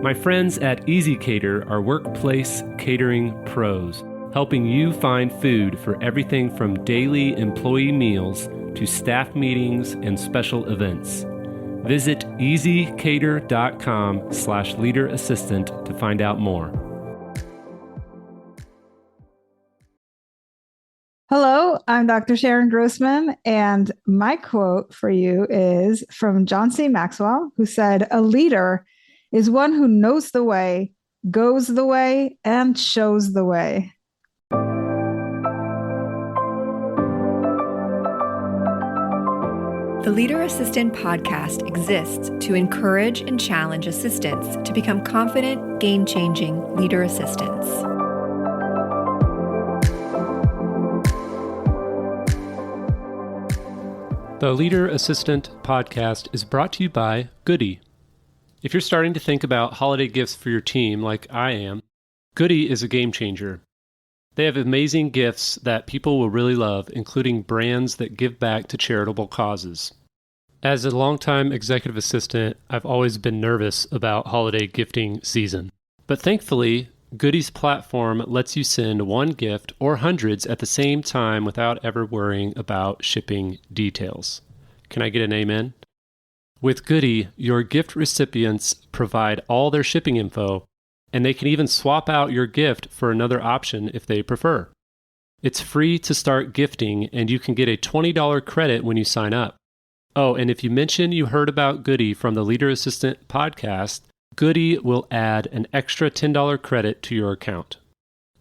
My friends at Easy Cater are workplace catering pros, helping you find food for everything from daily employee meals to staff meetings and special events. Visit easycater.com/leaderassistant to find out more. Hello, I'm Dr. Sharon Grossman, and my quote for you is from John C. Maxwell, who said, "A leader is one who knows the way, goes the way, and shows the way." The Leader Assistant podcast exists to encourage and challenge assistants to become confident, game-changing leader assistants. The Leader Assistant podcast is brought to you by Goody. If you're starting to think about holiday gifts for your team like I am, Goody is a game changer. They have amazing gifts that people will really love, including brands that give back to charitable causes. As a longtime executive assistant, I've always been nervous about holiday gifting season. But thankfully, Goody's platform lets you send one gift or hundreds at the same time without ever worrying about shipping details. Can I get an amen? With Goody, your gift recipients provide all their shipping info, and they can even swap out your gift for another option if they prefer. It's free to start gifting, and you can get a $20 credit when you sign up. Oh, and if you mention you heard about Goody from the Leader Assistant podcast, Goody will add an extra $10 credit to your account.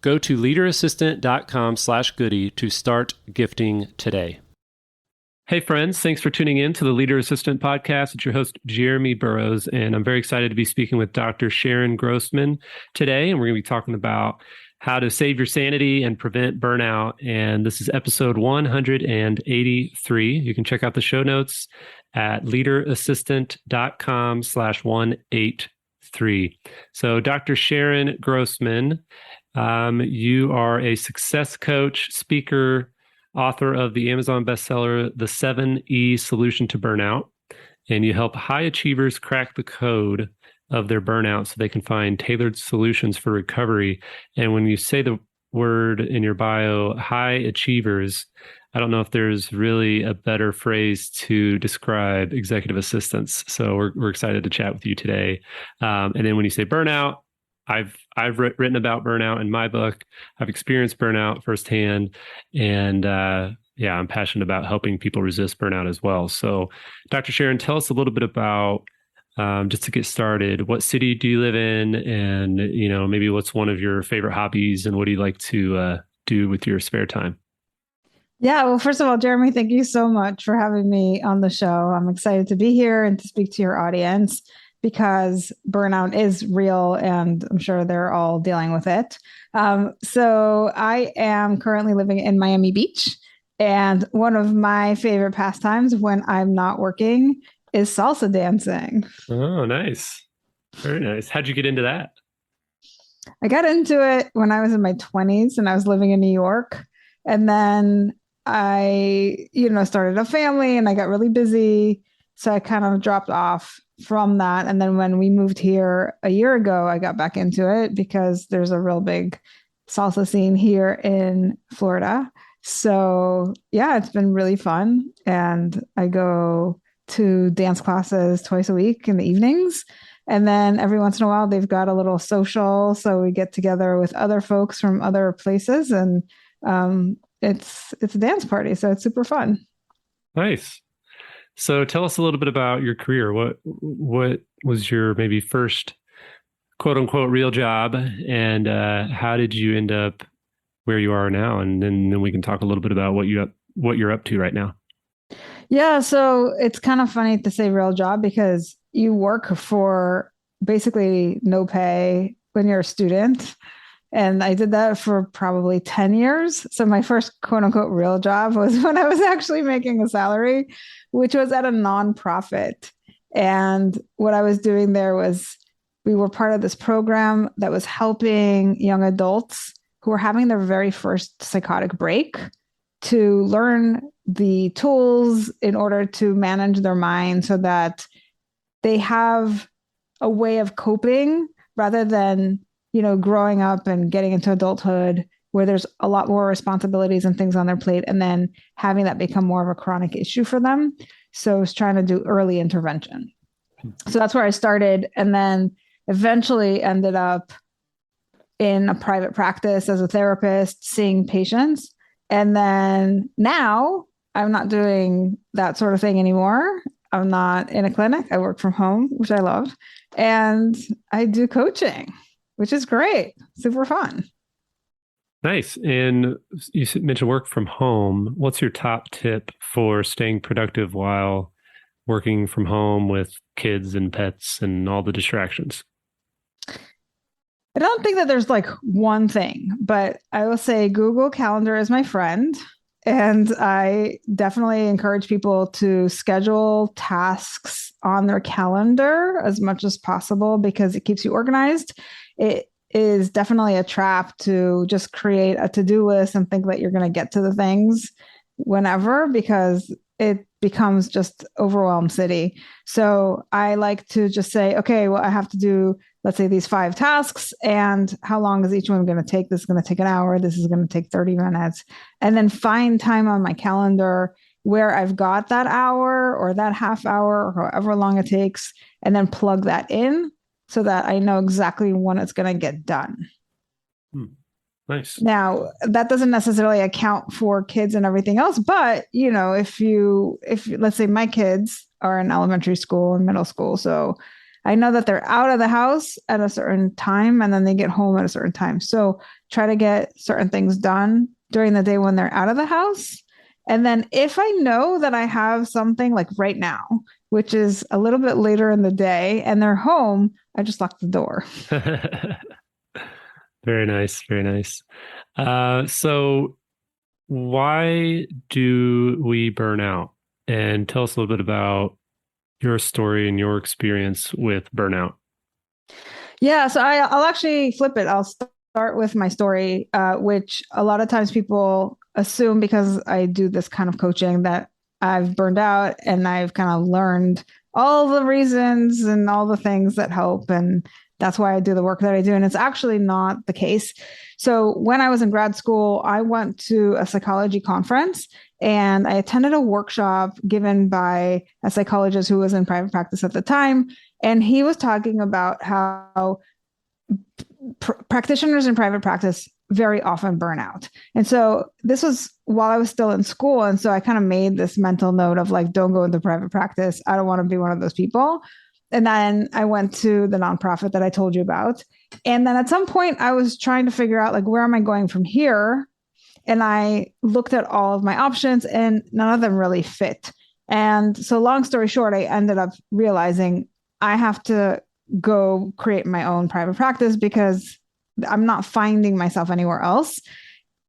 Go to leaderassistant.com/goody to start gifting today. Hey friends, thanks for tuning in to the Leader Assistant podcast. It's your host, Jeremy Burrows, and I'm very excited to be speaking with Dr. Sharon Grossman today, and we're going to be talking about how to save your sanity and prevent burnout. And this is episode 183. You can check out the show notes at leaderassistant.com/183. So Dr. Sharon Grossman, you are a success coach, speaker, author of the Amazon bestseller, The 7E Solution to Burnout, and you help high achievers crack the code of their burnout so they can find tailored solutions for recovery. And when you say the word in your bio, high achievers, I don't know if there's really a better phrase to describe executive assistants. So we're excited to chat with you today. And then when you say burnout, I've written about burnout in my book. I've experienced burnout firsthand, and I'm passionate about helping people resist burnout as well. So, Dr. Sharon, tell us a little bit about, just to get started, what city do you live in, and maybe what's one of your favorite hobbies, and what do you like to do with your spare time? Yeah, well, first of all, Jeremy, thank you so much for having me on the show. I'm excited to be here and to speak to your audience because burnout is real and I'm sure they're all dealing with it. So I am currently living in Miami Beach, and one of my favorite pastimes when I'm not working is salsa dancing. Oh, nice. Very nice. How'd you get into that? I got into it when I was in my 20s and I was living in New York. And then I, started a family and I got really busy. So I kind of dropped off from that. And then when we moved here a year ago, I got back into it because there's a real big salsa scene here in Florida. So yeah, it's been really fun. And I go to dance classes twice a week in the evenings. And then every once in a while, they've got a little social. So we get together with other folks from other places, and it's a dance party. So it's super fun. Nice. So tell us a little bit about your career. What was your maybe first quote unquote real job, and how did you end up where you are now? And then we can talk a little bit about what you're up to right now. Yeah, so it's kind of funny to say real job because you work for basically no pay when you're a student. And I did that for probably 10 years. So my first quote unquote real job was when I was actually making a salary, which was at a nonprofit. And what I was doing there was we were part of this program that was helping young adults who were having their very first psychotic break to learn the tools in order to manage their mind so that they have a way of coping rather than, growing up and getting into adulthood where there's a lot more responsibilities and things on their plate, and then having that become more of a chronic issue for them. So I was trying to do early intervention. So that's where I started, and then eventually ended up in a private practice as a therapist, seeing patients. And then now I'm not doing that sort of thing anymore. I'm not in a clinic. I work from home, which I love. And I do coaching, which is great. Super fun. Nice. And you mentioned work from home. What's your top tip for staying productive while working from home with kids and pets and all the distractions? I don't think that there's like one thing, but I will say Google Calendar is my friend. And I definitely encourage people to schedule tasks on their calendar as much as possible because it keeps you organized. It is definitely a trap to just create a to-do list and think that you're going to get to the things whenever, because it becomes just overwhelmed city. So I like to just say, okay, well, I have to do, let's say, these 5 tasks, and how long is each one going to take? This is going to take an hour. This is going to take 30 minutes. And then find time on my calendar where I've got that hour or that half hour or however long it takes, and then plug that in so that I know exactly when it's going to get done. Nice. Now, that doesn't necessarily account for kids and everything else, but if let's say my kids are in elementary school and middle school, so I know that they're out of the house at a certain time and then they get home at a certain time. So try to get certain things done during the day when they're out of the house. And then if I know that I have something like right now, which is a little bit later in the day, and they're home, I just lock the door. Very nice. Very nice. So why do we burn out? And tell us a little bit about your story and your experience with burnout. Yeah, so I'll actually flip it. I'll start with my story, which a lot of times people assume because I do this kind of coaching that I've burned out, and I've kind of learned all the reasons and all the things that help. And that's why I do the work that I do. And it's actually not the case. So when I was in grad school, I went to a psychology conference and I attended a workshop given by a psychologist who was in private practice at the time. And he was talking about how practitioners in private practice very often burn out. And so this was while I was still in school. And so I kind of made this mental note of like, don't go into private practice. I don't want to be one of those people. And then I went to the nonprofit that I told you about. And then at some point I was trying to figure out like, where am I going from here? And I looked at all of my options and none of them really fit. And so long story short, I ended up realizing I have to go create my own private practice because I'm not finding myself anywhere else.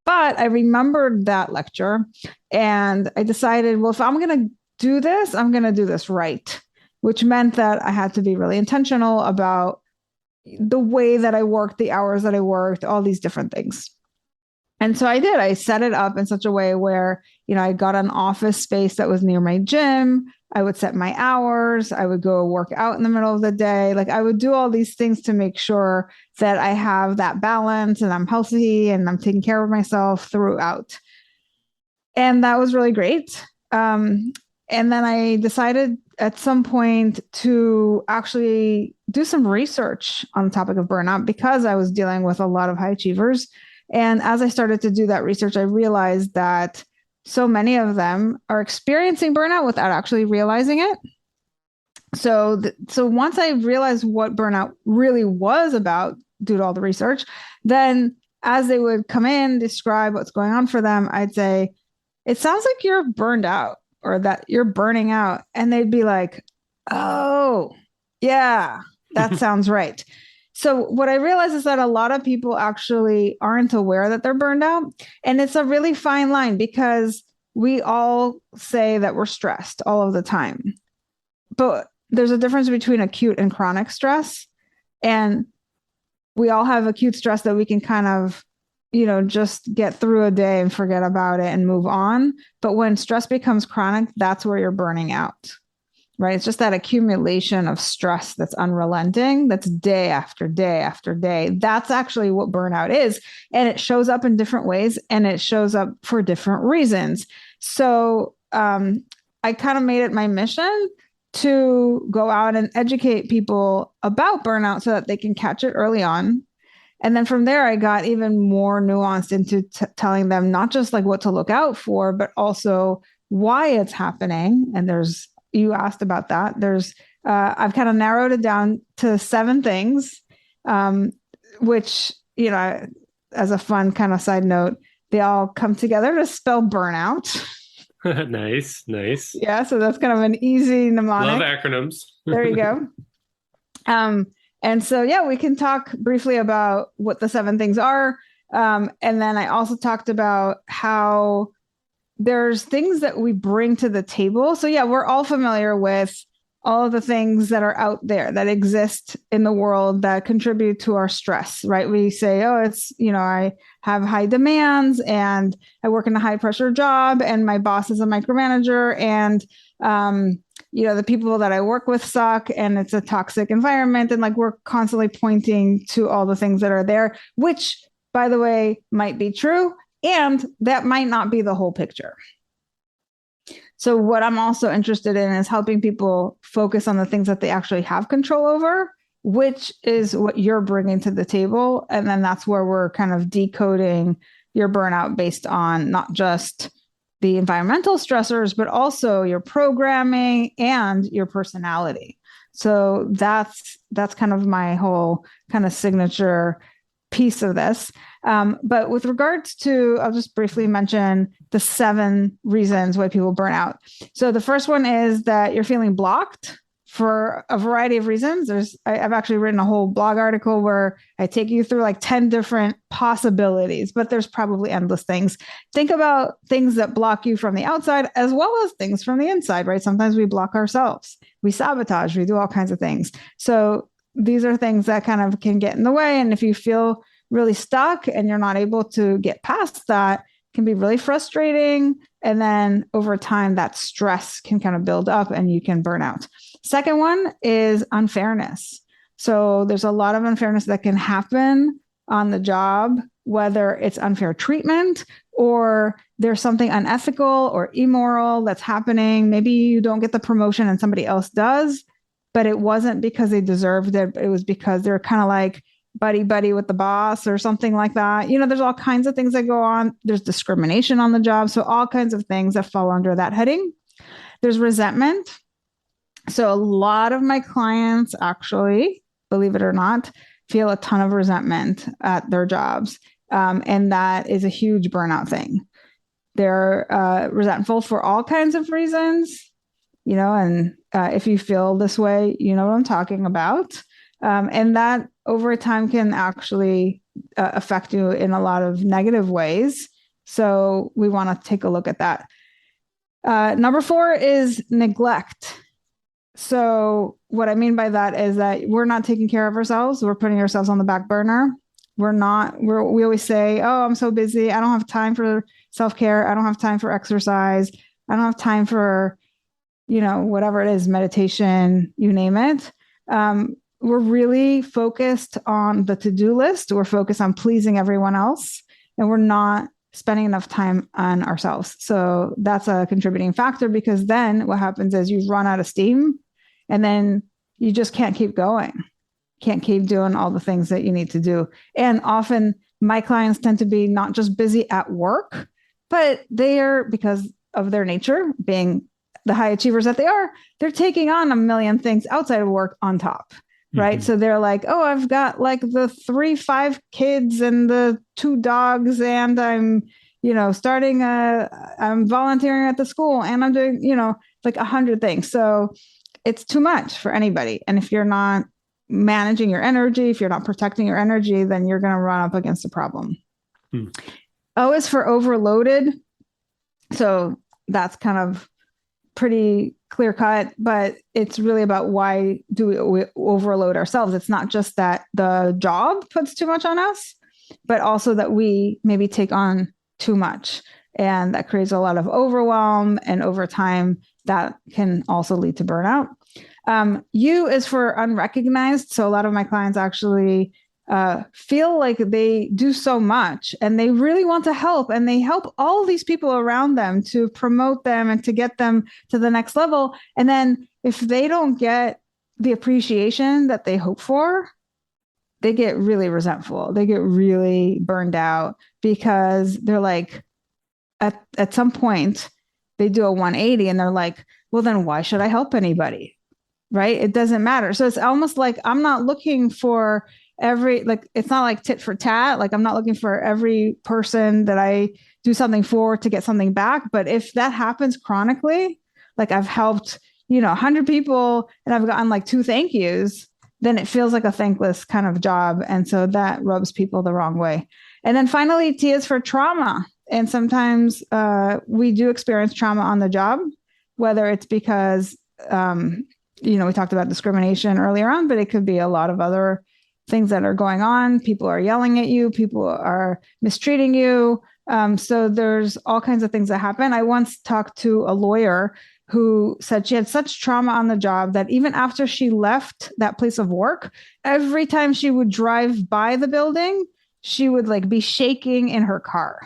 But I remembered that lecture and I decided, well, if I'm going to do this, I'm going to do this right, which meant that I had to be really intentional about the way that I worked, the hours that I worked, all these different things. And so I did. I set it up in such a way where, I got an office space that was near my gym. I would set my hours. I would go work out in the middle of the day. Like I would do all these things to make sure that I have that balance and I'm healthy and I'm taking care of myself throughout. And that was really great. And then I decided at some point to actually do some research on the topic of burnout because I was dealing with a lot of high achievers. And as I started to do that research, I realized that so many of them are experiencing burnout without actually realizing it. So once I realized what burnout really was about due to all the research, then as they would come in, describe what's going on for them, I'd say, it sounds like you're burned out or that you're burning out. And they'd be like, oh, yeah, that sounds right. So what I realized is that a lot of people actually aren't aware that they're burned out. And it's a really fine line because we all say that we're stressed all of the time. But there's a difference between acute and chronic stress. And we all have acute stress that we can kind of, just get through a day and forget about it and move on. But when stress becomes chronic, that's where you're burning out. right? It's just that accumulation of stress that's unrelenting, that's day after day after day. That's actually what burnout is. And it shows up in different ways, and it shows up for different reasons. So I kind of made it my mission to go out and educate people about burnout so that they can catch it early on. And then from there, I got even more nuanced into telling them not just like what to look out for, but also why it's happening. And you asked about that. I've kind of narrowed it down to 7 things, which, as a fun kind of side note, they all come together to spell burnout. Nice. Yeah, so that's kind of an easy mnemonic. Love acronyms. There you go. And so, we can talk briefly about what the 7 things are. And then I also talked about how there's things that we bring to the table. So we're all familiar with all of the things that are out there that exist in the world that contribute to our stress, right? We say, oh, it's, I have high demands and I work in a high pressure job and my boss is a micromanager and, the people that I work with suck and it's a toxic environment. And like, we're constantly pointing to all the things that are there, which, by the way, might be true. And that might not be the whole picture. So what I'm also interested in is helping people focus on the things that they actually have control over, which is what you're bringing to the table. And then that's where we're kind of decoding your burnout based on not just the environmental stressors, but also your programming and your personality. So that's kind of my whole kind of signature piece of this. But with regards to, I'll just briefly mention the 7 reasons why people burn out. So the first one is that you're feeling blocked for a variety of reasons. I've actually written a whole blog article where I take you through like 10 different possibilities, but there's probably endless things. Think about things that block you from the outside as well as things from the inside, right? Sometimes we block ourselves, we sabotage, we do all kinds of things. So these are things that kind of can get in the way. And if you feel really stuck and you're not able to get past that, it can be really frustrating. And then over time, that stress can kind of build up and you can burn out. Second one is unfairness. So there's a lot of unfairness that can happen on the job, whether it's unfair treatment or there's something unethical or immoral that's happening. Maybe you don't get the promotion and somebody else does, but it wasn't because they deserved it. It was because they're kind of like buddy with the boss or something like that. There's all kinds of things that go on. There's discrimination on the job. So all kinds of things that fall under that heading. There's resentment. So a lot of my clients actually, believe it or not, feel a ton of resentment at their jobs. And that is a huge burnout thing. They're resentful for all kinds of reasons, and if you feel this way, you know what I'm talking about. And that over time can actually affect you in a lot of negative ways. So we want to take a look at that. Number 4 is neglect. So what I mean by that is that we're not taking care of ourselves. We're putting ourselves on the back burner. We always say, oh, I'm so busy. I don't have time for self-care. I don't have time for exercise. I don't have time for, whatever it is, meditation, you name it. We're really focused on the to-do list. We're focused on pleasing everyone else, and we're not spending enough time on ourselves. So that's a contributing factor, because then what happens is you run out of steam and then you just can't keep going, can't keep doing all the things that you need to do. And often my clients tend to be not just busy at work, but they are, because of their nature, being the high achievers that they are, they're taking on a million things outside of work on top. Right. Mm-hmm. So they're like, oh, I've got like the 5 kids and the 2 dogs, and I'm, I'm volunteering at the school, and I'm doing, like 100 things. So it's too much for anybody. And if you're not managing your energy, if you're not protecting your energy, then you're going to run up against a problem. O is for overloaded. So that's kind of pretty clear cut, but it's really about why do we overload ourselves. It's not just that the job puts too much on us, but also that we maybe take on too much. And that creates a lot of overwhelm. And over time, that can also lead to burnout. U is for unrecognized. So a lot of my clients actually feel like they do so much and they really want to help, and they help all these people around them to promote them and to get them to the next level. And then if they don't get the appreciation that they hope for, they get really resentful. They get really burned out because they're like, at some point they do a 180 and they're like, well, then why should I help anybody? Right? It doesn't matter. So it's almost like I'm not looking for it's not like tit for tat. Like I'm not looking for every person that I do something for to get something back. But if that happens chronically, like I've helped, 100 people and I've gotten like 2 thank yous, then it feels like a thankless kind of job. And so that rubs people the wrong way. And then finally, T is for trauma. And sometimes we do experience trauma on the job, whether it's because, we talked about discrimination earlier on, but it could be a lot of other things that are going on. People are yelling at you. People are mistreating you. So there's all kinds of things that happen. I once talked to a lawyer who said she had such trauma on the job that even after she left that place of work, every time she would drive by the building, she would like be shaking in her car.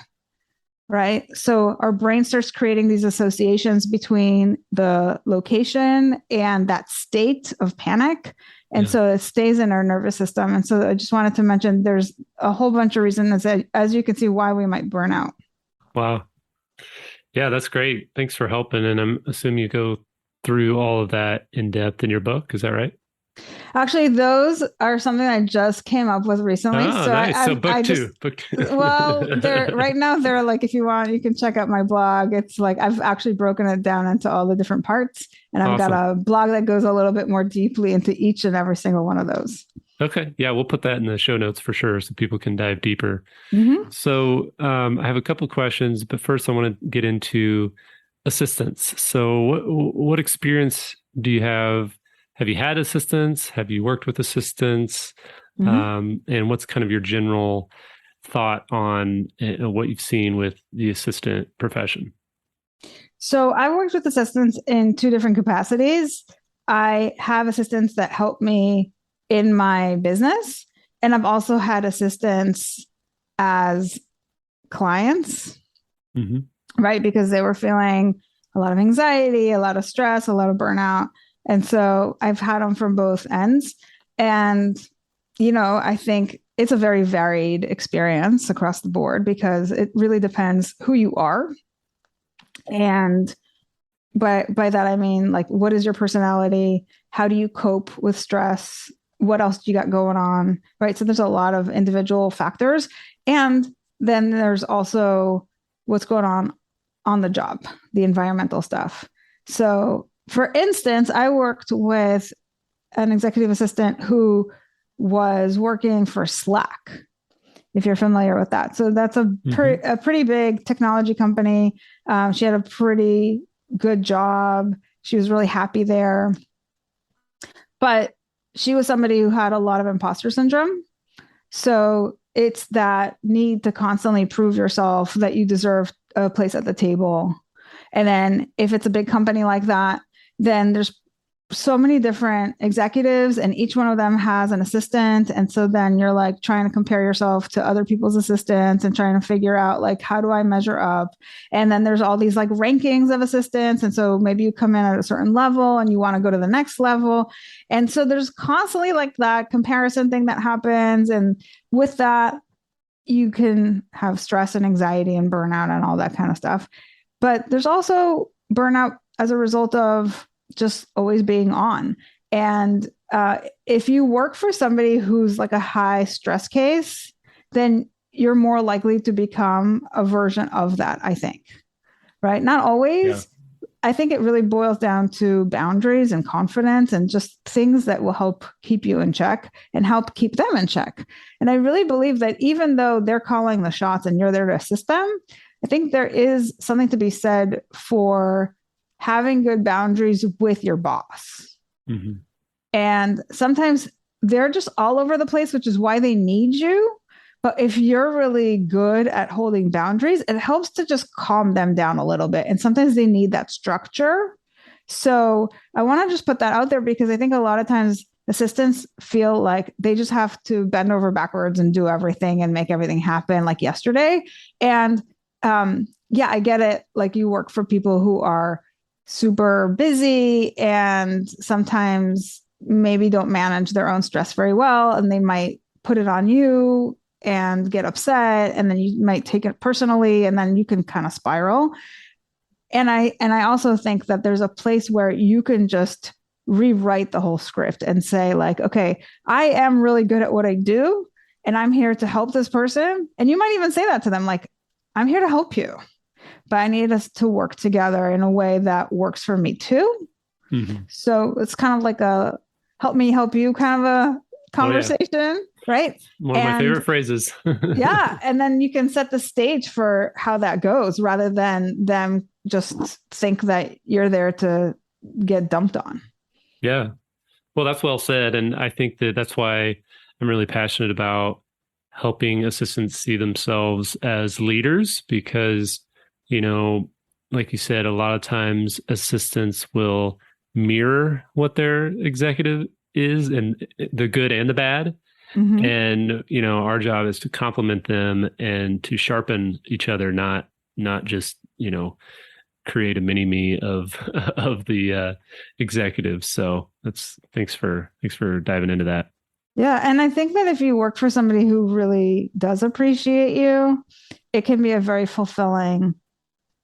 Right. So our brain starts creating these associations between the location and that state of panic. And so it stays in our nervous system. And so I just wanted to mention there's a whole bunch of reasons, as you can see, why we might burn out. Wow. Yeah, that's great. Thanks for helping. And I'm assuming you go through all of that in depth in your book. Is that right? Actually, those are something I just came up with recently. Oh, so nice. So book two. Well, right now they're like, if you want, you can check out my blog. It's like, I've actually broken it down into all the different parts. And I've got a blog that goes a little bit more deeply into each and every single one of those. Okay. Yeah, we'll put that in the show notes for sure so people can dive deeper. Mm-hmm. So I have a couple of questions, but first I want to get into assistants. So what experience do you have? Have you had assistants? Have you worked with assistants? Mm-hmm. And what's kind of your general thought on what you've seen with the assistant profession? So I worked with assistants in 2 different capacities. I have assistants that help me in my business, and I've also had assistants as clients, right? Because they were feeling a lot of anxiety, a lot of stress, a lot of burnout. And so I've had them from both ends. And, I think it's a very varied experience across the board because it really depends who you are. And by that, I mean, like, what is your personality? How do you cope with stress? What else do you got going on? Right. So there's a lot of individual factors. And then there's also what's going on the job, the environmental stuff. So for instance, I worked with an executive assistant who was working for Slack, if you're familiar with that. So that's a pretty big technology company. She had a pretty good job. She was really happy there. But she was somebody who had a lot of imposter syndrome. So it's that need to constantly prove yourself that you deserve a place at the table. And then if it's a big company like that, then there's so many different executives and each one of them has an assistant. And so then you're like trying to compare yourself to other people's assistants and trying to figure out like, how do I measure up? And then there's all these like rankings of assistants. And so maybe you come in at a certain level and you want to go to the next level. And so there's constantly like that comparison thing that happens. And with that, you can have stress and anxiety and burnout and all that kind of stuff. But there's also burnout as a result of just always being on. And if you work for somebody who's like a high stress case, then you're more likely to become a version of that, I think. Right? Not always. Yeah. I think it really boils down to boundaries and confidence and just things that will help keep you in check and help keep them in check. And I really believe that even though they're calling the shots and you're there to assist them, I think there is something to be said for having good boundaries with your boss. Mm-hmm. And sometimes they're just all over the place, which is why they need you. But if you're really good at holding boundaries, it helps to just calm them down a little bit. And sometimes they need that structure So I want to just put that out there because I think a lot of times assistants feel like they just have to bend over backwards and do everything and make everything happen like yesterday. And yeah, I get it. Like you work for people who are super busy and sometimes maybe don't manage their own stress very well, and they might put it on you and get upset, and then you might take it personally, and then you can kind of spiral. And I also think that there's a place where you can just rewrite the whole script and say like, okay, I am really good at what I do and I'm here to help this person. And you might even say that to them, like, I'm here to help you, but I need us to work together in a way that works for me too. Mm-hmm. So it's kind of like a help me help you kind of a conversation, right? One of my favorite phrases. Yeah. And then you can set the stage for how that goes rather than them just think that you're there to get dumped on. Yeah. Well, that's well said. And I think that that's why I'm really passionate about helping assistants see themselves as leaders because, you know, like you said, a lot of times assistants will mirror what their executive is and the good and the bad. Mm-hmm. And, you know, our job is to complement them and to sharpen each other, not just, you know, create a mini me of the executives. So thanks for diving into that. Yeah. And I think that if you work for somebody who really does appreciate you, it can be a very fulfilling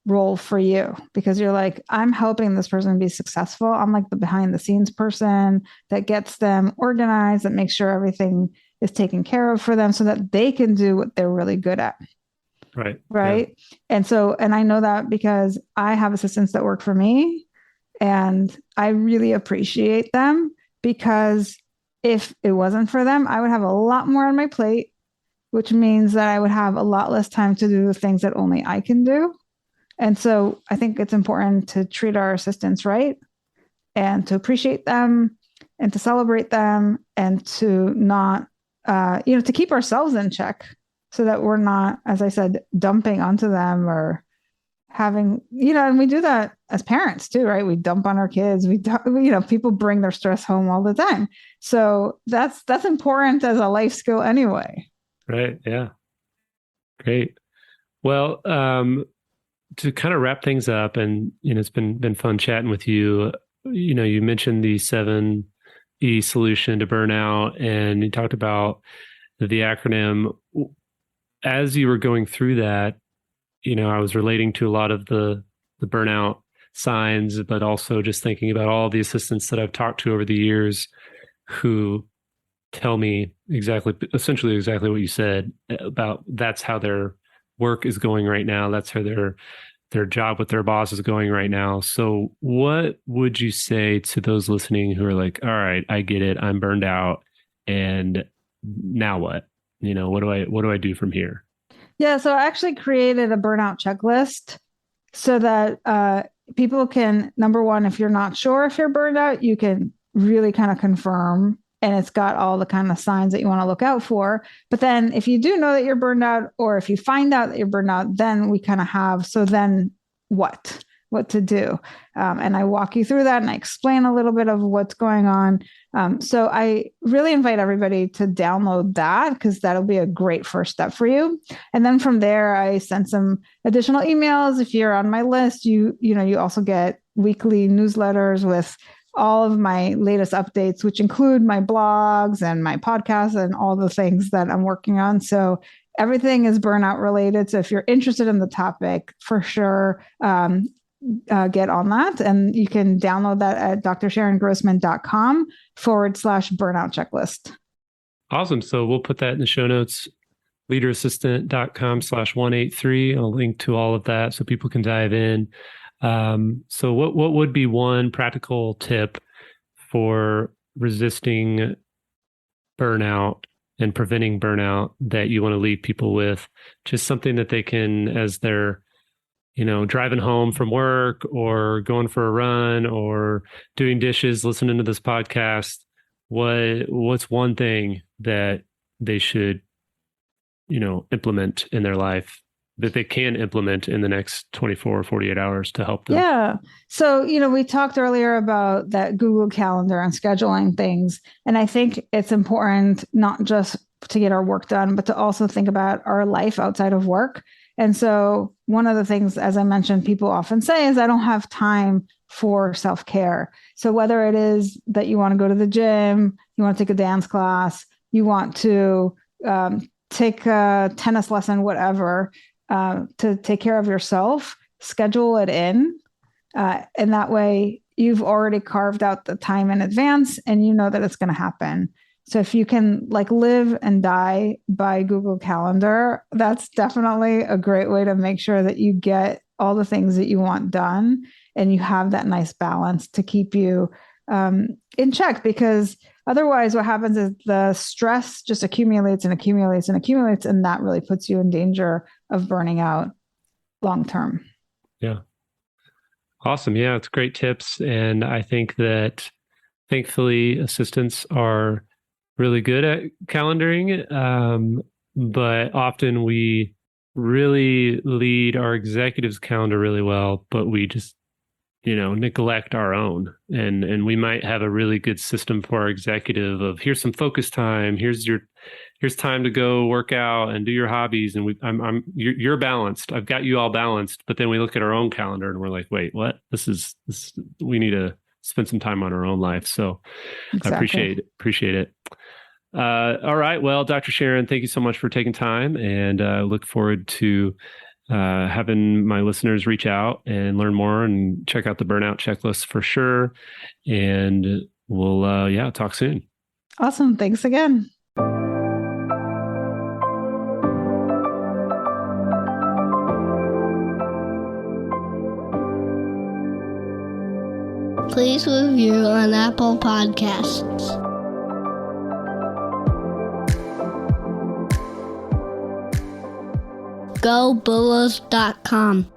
role for you because you're like, I'm helping this person be successful. I'm like the behind the scenes person that gets them organized, that makes sure everything is taken care of for them so that they can do what they're really good at. Right. Yeah. And I know that because I have assistants that work for me and I really appreciate them because if it wasn't for them, I would have a lot more on my plate, which means that I would have a lot less time to do the things that only I can do. And so I think it's important to treat our assistants right and to appreciate them and to celebrate them and to not, to keep ourselves in check so that we're not, as I said, dumping onto them or having, and we do that as parents too, right? We dump on our kids. People bring their stress home all the time. So that's important as a life skill anyway. Right. Yeah. Great. Well, to kind of wrap things up, and it's been fun chatting with you. You mentioned the 7E solution to burnout, and you talked about the acronym. As you were going through that, I was relating to a lot of the burnout signs, but also just thinking about all the assistants that I've talked to over the years who tell me essentially exactly what you said about that's how their work is going right now. That's how their job with their boss is going right now. So what would you say to those listening who are like, all right, I get it. I'm burned out. And now what? What do I do from here? Yeah. So I actually created a burnout checklist so that people can, number one, if you're not sure if you're burned out, you can really kind of confirm. And it's got all the kind of signs that you want to look out for. But then if you do know that you're burned out, or if you find out that you're burned out, then we kind of have, so then what to do. And I walk you through that and I explain a little bit of what's going on. So I really invite everybody to download that because that'll be a great first step for you. And then from there, I send some additional emails. If you're on my list, you also get weekly newsletters with all of my latest updates, which include my blogs and my podcasts and all the things that I'm working on. So everything is burnout related. So if you're interested in the topic, for sure, get on that. And you can download that at drsharongrossman.com/burnout checklist. Awesome. So we'll put that in the show notes, leaderassistant.com/183. I'll link to all of that so people can dive in. So what would be one practical tip for resisting burnout and preventing burnout that you want to leave people with? Just something that they can, as they're, driving home from work or going for a run or doing dishes, listening to this podcast, what's one thing that they should, implement in their life that they can implement in the next 24 or 48 hours to help them? Yeah. So, we talked earlier about that Google Calendar and scheduling things. And I think it's important not just to get our work done, but to also think about our life outside of work. And so one of the things, as I mentioned, people often say is, I don't have time for self-care. So whether it is that you want to go to the gym, you want to take a dance class, you want to take a tennis lesson, whatever, to take care of yourself, schedule it in. And that way you've already carved out the time in advance and you know that it's going to happen. So if you can live and die by Google Calendar, that's definitely a great way to make sure that you get all the things that you want done and you have that nice balance to keep you in check. Because otherwise what happens is the stress just accumulates and accumulates and accumulates, and that really puts you in danger of burning out long term. Yeah. Awesome. Yeah, it's great tips. And I think that thankfully assistants are really good at calendaring, but often we really lead our executives' calendar really well, but we just neglect our own. And we might have a really good system for our executive of, here's some focus time, here's time to go work out and do your hobbies, and you're balanced. I've got you all balanced. But then we look at our own calendar and we're like, wait, what? This we need to spend some time on our own life. So exactly. I appreciate it. All right. Well, Dr. Sharon, thank you so much for taking time, and look forward to having my listeners reach out and learn more and check out the Burnout Checklist for sure. And we'll, talk soon. Awesome. Thanks again. Please review on Apple Podcasts. GoBulls.com